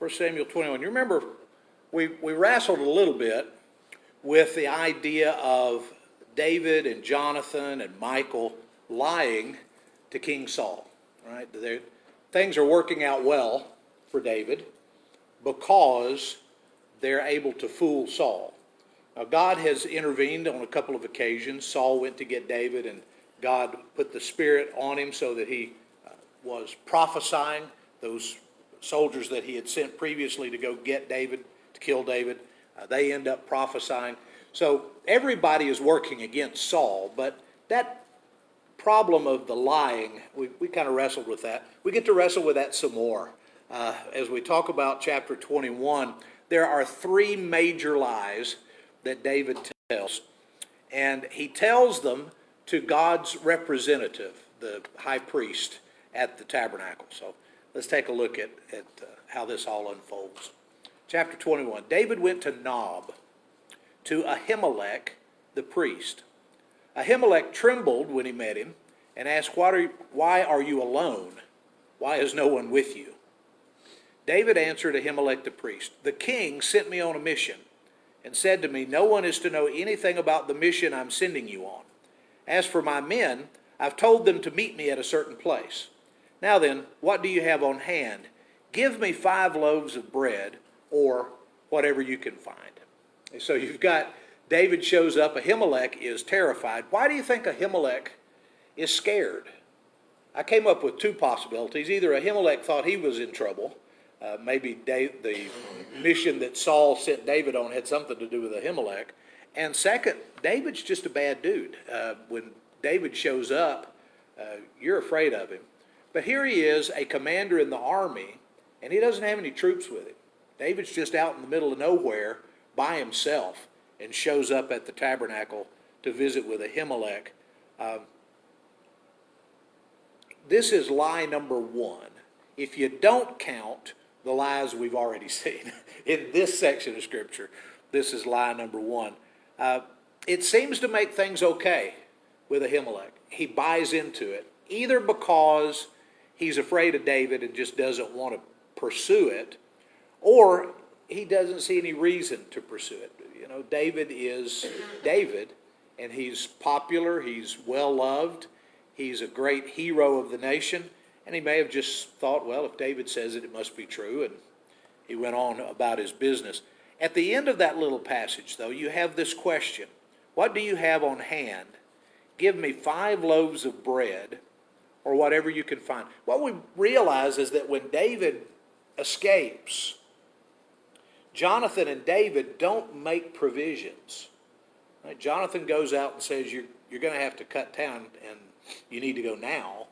1 Samuel 21. You remember we wrestled a little bit with the idea of David and Jonathan and Michael lying to King Saul. Right? Things are working out well for David because they're able to fool Saul. Now, God has intervened on a couple of occasions. Saul went to get David, and God put the Spirit on him so that he was prophesying. Those soldiers that he had sent previously to go get David, to kill David, they end up prophesying. So everybody is working against Saul, but that problem of the lying, we kind of wrestled with that. We get to wrestle with that some more. As we talk about chapter 21, there are three major lies that David tells. And he tells them to God's representative, the high priest at the tabernacle. So let's take a look at how this all unfolds. Chapter 21, David went to Nob, to Ahimelech the priest. Ahimelech trembled when he met him and asked, why are you alone? Why is no one with you? David answered Ahimelech the priest, the king sent me on a mission and said to me, no one is to know anything about the mission I'm sending you on. As for my men, I've told them to meet me at a certain place. Now then, what do you have on hand? Give me 5 loaves of bread, or whatever you can find. And so you've got David shows up. Ahimelech is terrified. Why do you think Ahimelech is scared? I came up with 2 possibilities. Either Ahimelech thought he was in trouble. Maybe the mission that Saul sent David on had something to do with Ahimelech. And second, David's just a bad dude. When David shows up, you're afraid of him. But here he is, a commander in the army, and he doesn't have any troops with him. David's just out in the middle of nowhere by himself and shows up at the tabernacle to visit with Ahimelech. This is lie number 1. If you don't count the lies we've already seen in this section of Scripture, this is lie number 1. It seems to make things okay with Ahimelech. He buys into it, either because he's afraid of David and just doesn't want to pursue it, or he doesn't see any reason to pursue it. You know, David is David, and he's popular, he's well-loved, he's a great hero of the nation, and he may have just thought, well, if David says it, it must be true, and he went on about his business. At the end of that little passage, though, you have this question. What do you have on hand? Give me 5 loaves of bread, or whatever you can find. What we realize is that when David escapes, Jonathan and David don't make provisions. Right? Jonathan goes out and says, you're going to have to cut down, and you need to go now.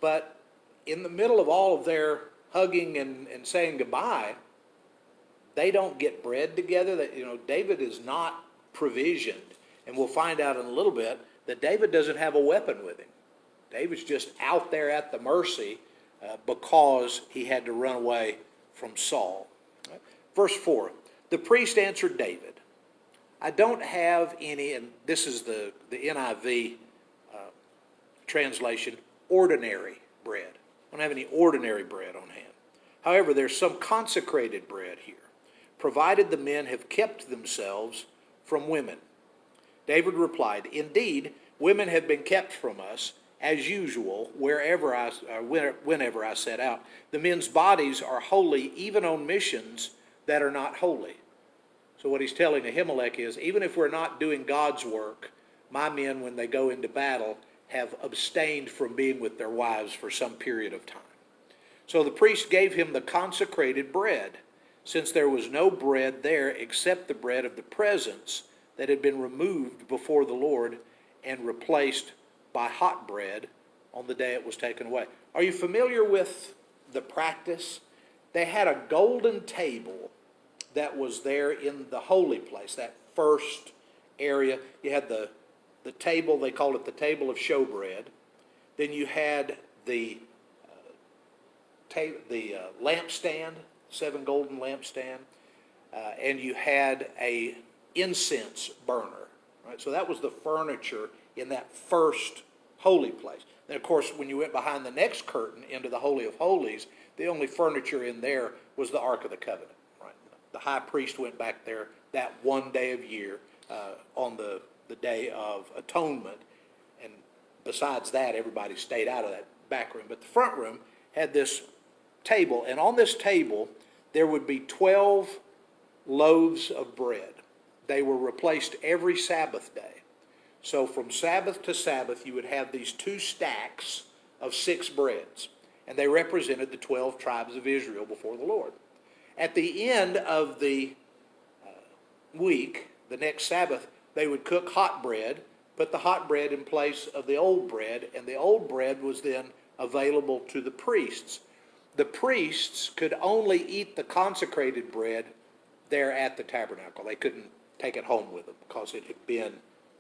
But in the middle of all of their hugging and saying goodbye, they don't get bread together. David is not provisioned. And we'll find out in a little bit that David doesn't have a weapon with him. David's just out there at the mercy because he had to run away from Saul. Right? Verse 4, the priest answered David, I don't have any, and this is the NIV translation, ordinary bread. I don't have any ordinary bread on hand. However, there's some consecrated bread here, provided the men have kept themselves from women. David replied, indeed, women have been kept from us, as usual, whenever I set out. The men's bodies are holy even on missions that are not holy. So what he's telling Ahimelech is, even if we're not doing God's work, my men, when they go into battle, have abstained from being with their wives for some period of time. So the priest gave him the consecrated bread, since there was no bread there except the bread of the presence that had been removed before the Lord and replaced by hot bread on the day it was taken away. Are you familiar with the practice? They had a golden table that was there in the holy place, that first area. You had the table, they called it the table of showbread. Then you had the lampstand, 7 golden lampstand, and you had a incense burner. Right? So that was the furniture in that first holy place. And of course, when you went behind the next curtain into the Holy of Holies, the only furniture in there was the Ark of the Covenant. Right? The high priest went back there that one day of year on the Day of Atonement. And besides that, everybody stayed out of that back room. But the front room had this table, and on this table there would be 12 loaves of bread. They were replaced every Sabbath day. So from Sabbath to Sabbath, you would have these 2 stacks of 6 breads, and they represented the 12 tribes of Israel before the Lord. At the end of the week, the next Sabbath, they would cook hot bread, put the hot bread in place of the old bread, and the old bread was then available to the priests. The priests could only eat the consecrated bread there at the tabernacle. They couldn't take it home with them because it had been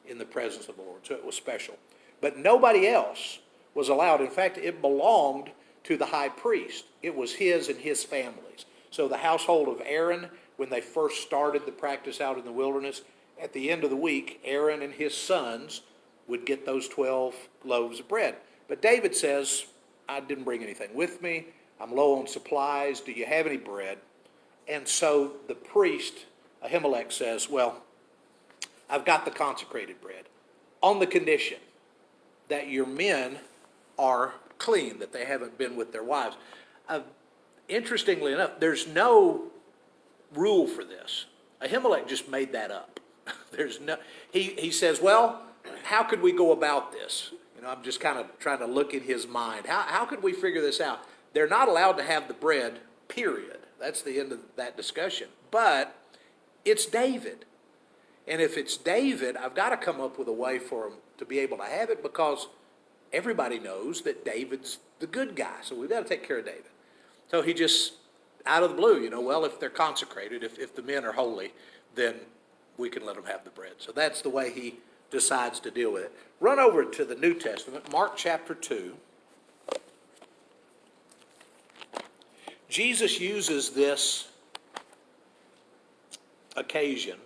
in the presence of the Lord, so it was special. But nobody else was allowed. In fact, it belonged to the high priest. It was his and his family's. So the household of Aaron, when they first started the practice out in the wilderness, at the end of the week, Aaron and his sons would get those 12 loaves of bread. But David says, I didn't bring anything with me. I'm low on supplies. Do you have any bread? And so the priest, Ahimelech, says, well, I've got the consecrated bread on the condition that your men are clean, that they haven't been with their wives. Interestingly enough, there's no rule for this. Ahimelech just made that up. There's no. He says, well, how could we go about this? I'm just kind of trying to look in his mind. How could we figure this out? They're not allowed to have the bread, period. That's the end of that discussion. But it's David. And if it's David, I've got to come up with a way for him to be able to have it, because everybody knows that David's the good guy. So we've got to take care of David. So he just, out of the blue, well, if they're consecrated, if the men are holy, then we can let them have the bread. So that's the way he decides to deal with it. Run over to the New Testament, Mark chapter 2. Jesus uses this occasion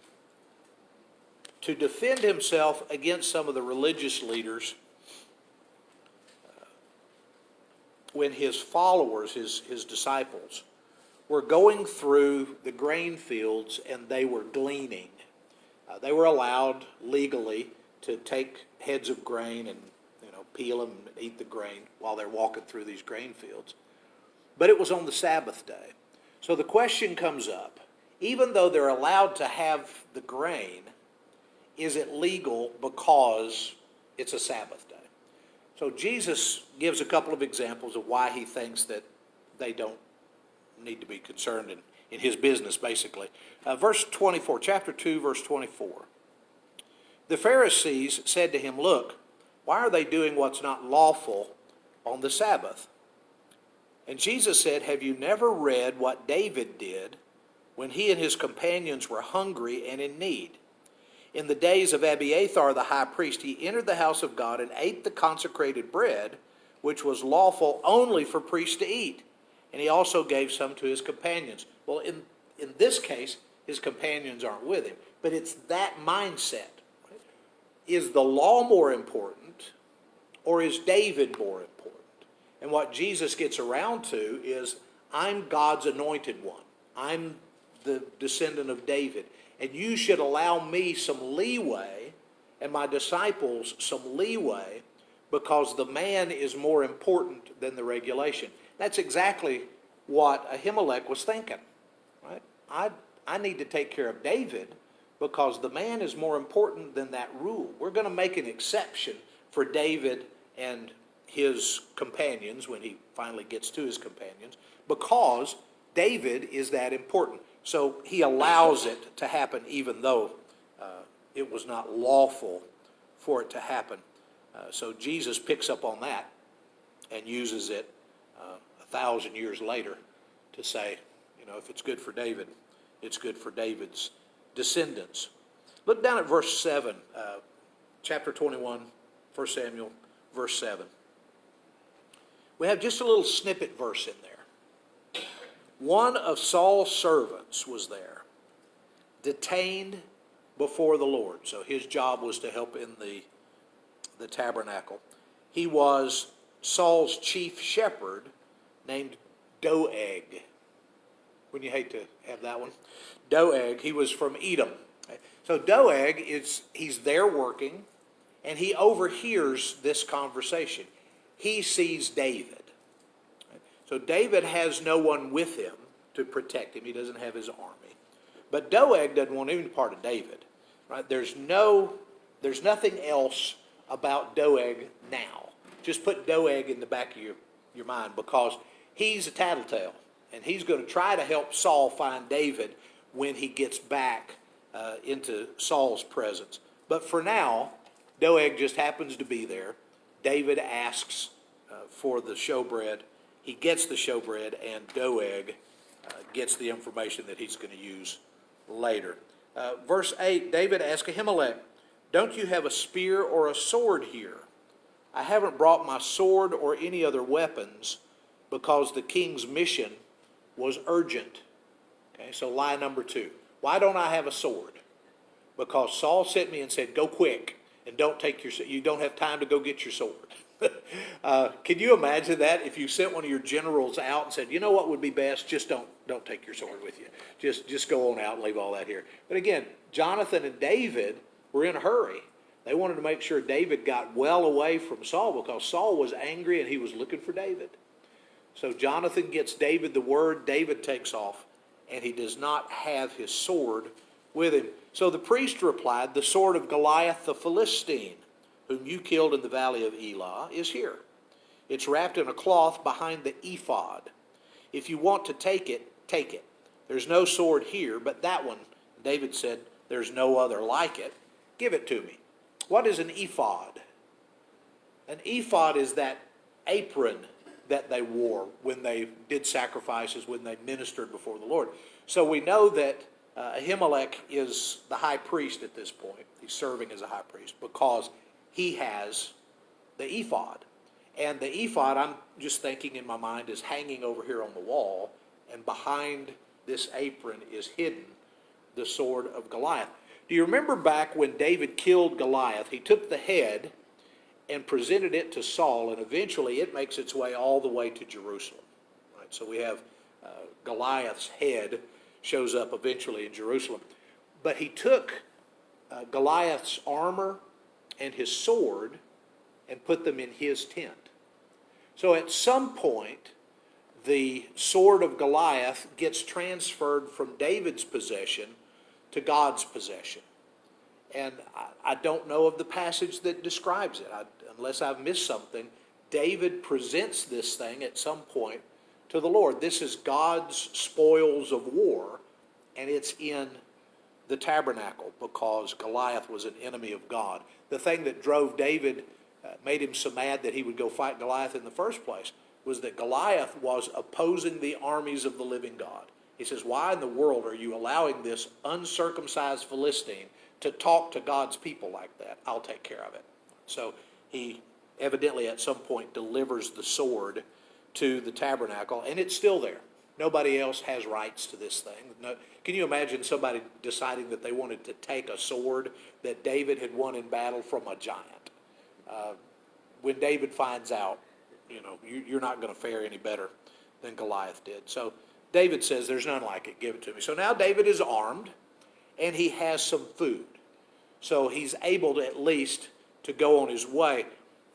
to defend himself against some of the religious leaders when his followers, his disciples, were going through the grain fields and they were gleaning. They were allowed legally to take heads of grain and peel them and eat the grain while they're walking through these grain fields. But it was on the Sabbath day. So the question comes up, even though they're allowed to have the grain, is it legal because it's a Sabbath day? So Jesus gives a couple of examples of why he thinks that they don't need to be concerned in his business, basically. Verse 24, chapter 2, verse 24. The Pharisees said to him, look, why are they doing what's not lawful on the Sabbath? And Jesus said, have you never read what David did when he and his companions were hungry and in need? In the days of Abiathar the high priest, he entered the house of God and ate the consecrated bread, which was lawful only for priests to eat. And he also gave some to his companions. Well, in this case, his companions aren't with him. But it's that mindset. Right? Is the law more important, or is David more important? And what Jesus gets around to is, I'm God's anointed one. I'm the descendant of David. And you should allow me some leeway, and my disciples some leeway, because the man is more important than the regulation. That's exactly what Ahimelech was thinking. Right? I need to take care of David because the man is more important than that rule. We're going to make an exception for David and his companions when he finally gets to his companions, because David is that important. So he allows it to happen even though it was not lawful for it to happen. So Jesus picks up on that and uses it 1,000 years later to say, if it's good for David, it's good for David's descendants. Look down at verse 7, chapter 21, 1 Samuel, verse 7. We have just a little snippet verse in there. One of Saul's servants was there, detained before the Lord. So his job was to help in the tabernacle. He was Saul's chief shepherd named Doeg. Wouldn't you hate to have that one? Doeg, he was from Edom. So Doeg, he's there working, and he overhears this conversation. He sees David. So David has no one with him to protect him. He doesn't have his army. But Doeg doesn't want any part of David. Right? There's nothing else about Doeg now. Just put Doeg in the back of your mind, because he's a tattletale. And he's going to try to help Saul find David when he gets back into Saul's presence. But for now, Doeg just happens to be there. David asks for the showbread. He gets the showbread, and Doeg gets the information that he's going to use later. Verse 8, David asked Ahimelech, "Don't you have a spear or a sword here? I haven't brought my sword or any other weapons because the king's mission was urgent." Okay, so lie number 2. Why don't I have a sword? Because Saul sent me and said, "Go quick and you don't have time to go get your sword." Can you imagine that if you sent one of your generals out and said, "You know what would be best? Just don't take your sword with you. Just go on out and leave all that here." But again, Jonathan and David were in a hurry. They wanted to make sure David got well away from Saul, because Saul was angry and he was looking for David. So Jonathan gets David the word. David takes off, and he does not have his sword with him. So the priest replied, "The sword of Goliath the Philistine, whom you killed in the valley of Elah, is here. It's wrapped in a cloth behind the ephod. If you want to take it, take it. There's no sword here, but that one." David said, "There's no other like it. Give it to me." What is an ephod? An ephod is that apron that they wore when they did sacrifices, when they ministered before the Lord. So we know that Ahimelech is the high priest at this point. He's serving as a high priest because he has the ephod. And the ephod, I'm just thinking in my mind, is hanging over here on the wall, and behind this apron is hidden the sword of Goliath. Do you remember back when David killed Goliath? He took the head and presented it to Saul, and eventually it makes its way all the way to Jerusalem. Right? So we have Goliath's head shows up eventually in Jerusalem. But he took Goliath's armor and his sword and put them in his tent. So at some point, the sword of Goliath gets transferred from David's possession to God's possession. And I don't know of the passage that describes it. Unless I've missed something, David presents this thing at some point to the Lord. This is God's spoils of war, and it's in the tabernacle because Goliath was an enemy of God. The thing that drove David, made him so mad that he would go fight Goliath in the first place, was that Goliath was opposing the armies of the living God. He says, "Why in the world are you allowing this uncircumcised Philistine to talk to God's people like that? I'll take care of it." So he evidently at some point delivers the sword to the tabernacle, and it's still there. Nobody else has rights to this thing. No, can you imagine somebody deciding that they wanted to take a sword that David had won in battle from a giant? When David finds out, you're not going to fare any better than Goliath did. So David says, "There's none like it. Give it to me." So now David is armed, and he has some food. So he's able to at least to go on his way.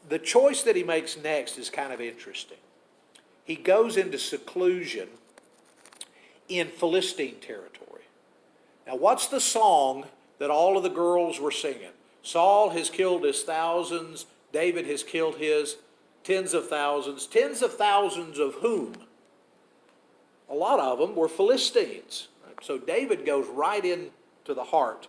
The choice that he makes next is kind of interesting. He goes into seclusion in Philistine territory. Now, what's the song that all of the girls were singing? Saul has killed his thousands. David has killed his tens of thousands. Tens of thousands of whom? A lot of them were Philistines. So David goes right into the heart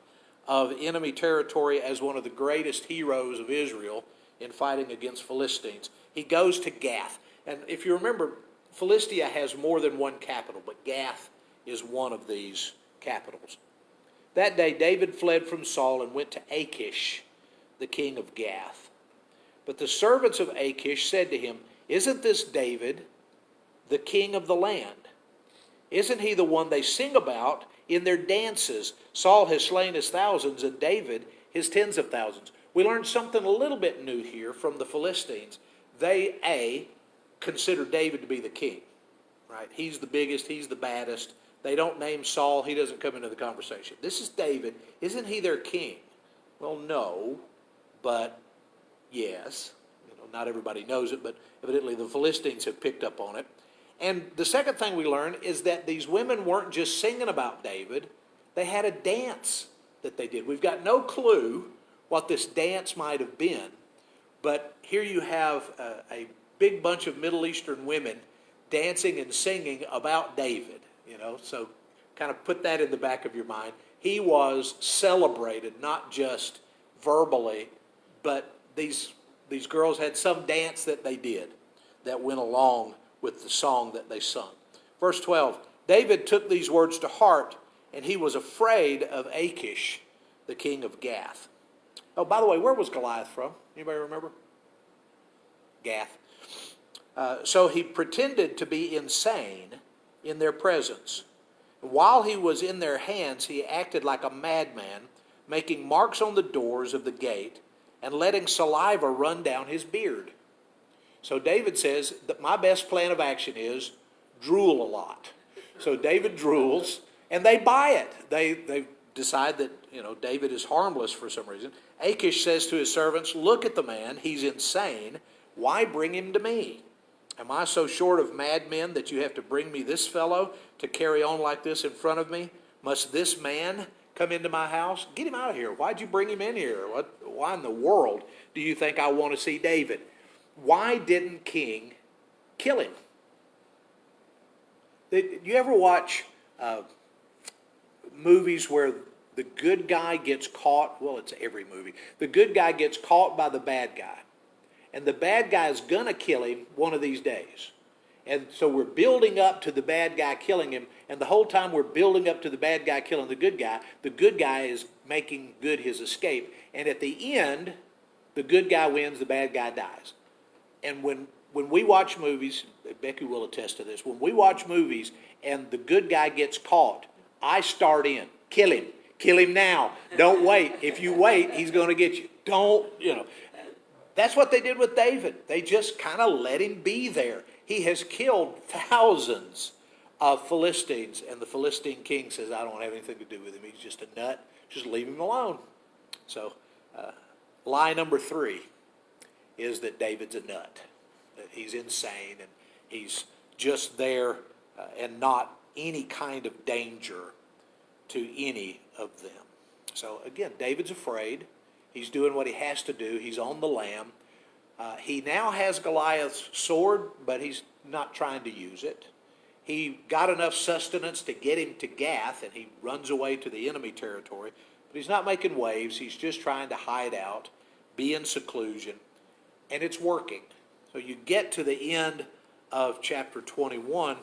of enemy territory as one of the greatest heroes of Israel in fighting against Philistines. He goes to Gath. And if you remember, Philistia has more than one capital, but Gath is one of these capitals. That day David fled from Saul and went to Achish, the king of Gath. But the servants of Achish said to him, "Isn't this David, the king of the land? Isn't he the one they sing about in their dances? Saul has slain his thousands and David his tens of thousands." we learned something a little bit new here from the Philistines. They, consider David to be the king, right? He's the biggest, he's the baddest. They don't name Saul, he doesn't come into the conversation. This is David. Isn't he their king? Well, no, but yes. Not everybody knows it, but evidently the Philistines have picked up on it. And the second thing we learn is that these women weren't just singing about David. They had a dance that they did. We've got no clue what this dance might have been, but here you have a big bunch of Middle Eastern women dancing and singing about David. So kind of put that in the back of your mind. He was celebrated, not just verbally, but these girls had some dance that they did that went along with the song that they sung. Verse 12, David took these words to heart, and he was afraid of Achish, the king of Gath. Oh, by the way, where was Goliath from? Anybody remember? Gath. So he pretended to be insane in their presence. While he was in their hands, he acted like a madman, making marks on the doors of the gate and letting saliva run down his beard. So David says that my best plan of action is drool a lot. So David drools, and they buy it. They decide that David is harmless for some reason. Achish says to his servants, "Look at the man, he's insane. Why bring him to me? Am I so short of madmen that you have to bring me this fellow to carry on like this in front of me? Must this man come into my house? Get him out of here. Why'd you bring him in here? Why in the world do you think I want to see David?" Why didn't King kill him? Did you ever watch movies where the good guy gets caught? Well, it's every movie. The good guy gets caught by the bad guy. And the bad guy is going to kill him one of these days. And so we're building up to the bad guy killing him. And the whole time we're building up to the bad guy killing the good guy is making good his escape. And at the end, the good guy wins, the bad guy dies. And when we watch movies, Becky will attest to this, when we watch movies and the good guy gets caught, I start in. Kill him now. Don't wait. If you wait, he's going to get you. That's what they did with David. They just kind of let him be there. He has killed thousands of Philistines, and the Philistine king says, I don't have anything to do with him. He's just a nut. Just leave him alone. So lie number 3 is that David's a nut, that he's insane, and he's just there and not any kind of danger to any of them. So again, David's afraid. He's doing what he has to do. He's on the lam. He now has Goliath's sword, but he's not trying to use it. He got enough sustenance to get him to Gath, and he runs away to the enemy territory. But he's not making waves. He's just trying to hide out, be in seclusion, and it's working. So you get to the end of chapter 21,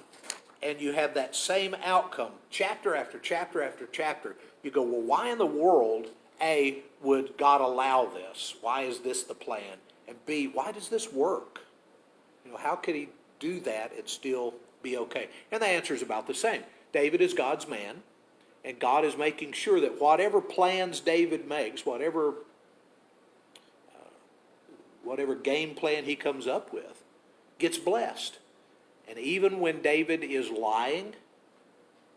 and you have that same outcome, chapter after chapter after chapter. You go, well, why in the world, A, would God allow this? Why is this the plan? And B, why does this work? How could he do that and still be okay? And the answer is about the same. David is God's man, and God is making sure that whatever plans David makes, whatever game plan he comes up with, gets blessed. And even when David is lying,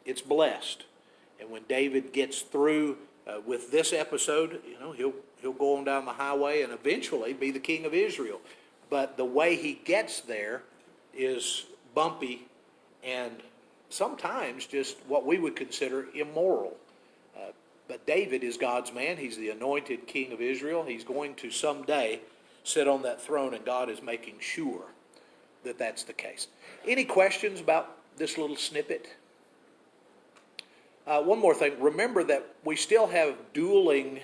it's blessed. And when David gets through with this episode, he'll go on down the highway and eventually be the king of Israel. But the way he gets there is bumpy and sometimes just what we would consider immoral. But David is God's man. He's the anointed king of Israel. He's going to someday sit on that throne, and God is making sure that that's the case. Any questions about this little snippet? One more thing. Remember that we still have dueling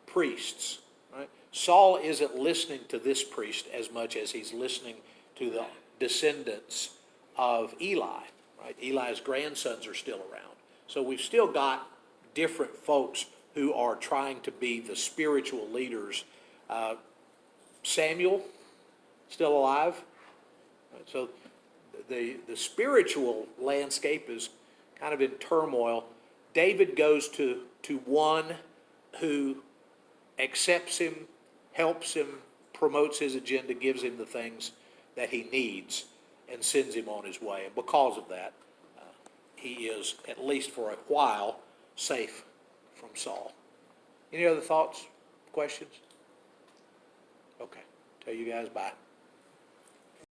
priests. Right? Saul isn't listening to this priest as much as he's listening to the descendants of Eli. Right? Eli's grandsons are still around. So we've still got different folks who are trying to be the spiritual leaders. Samuel, still alive. Right? So the spiritual landscape is kind of in turmoil. David goes to one who accepts him, helps him, promotes his agenda, gives him the things that he needs, and sends him on his way. And because of that, he is, at least for a while, safe from Saul. Any other thoughts, questions? Okay, tell you guys bye.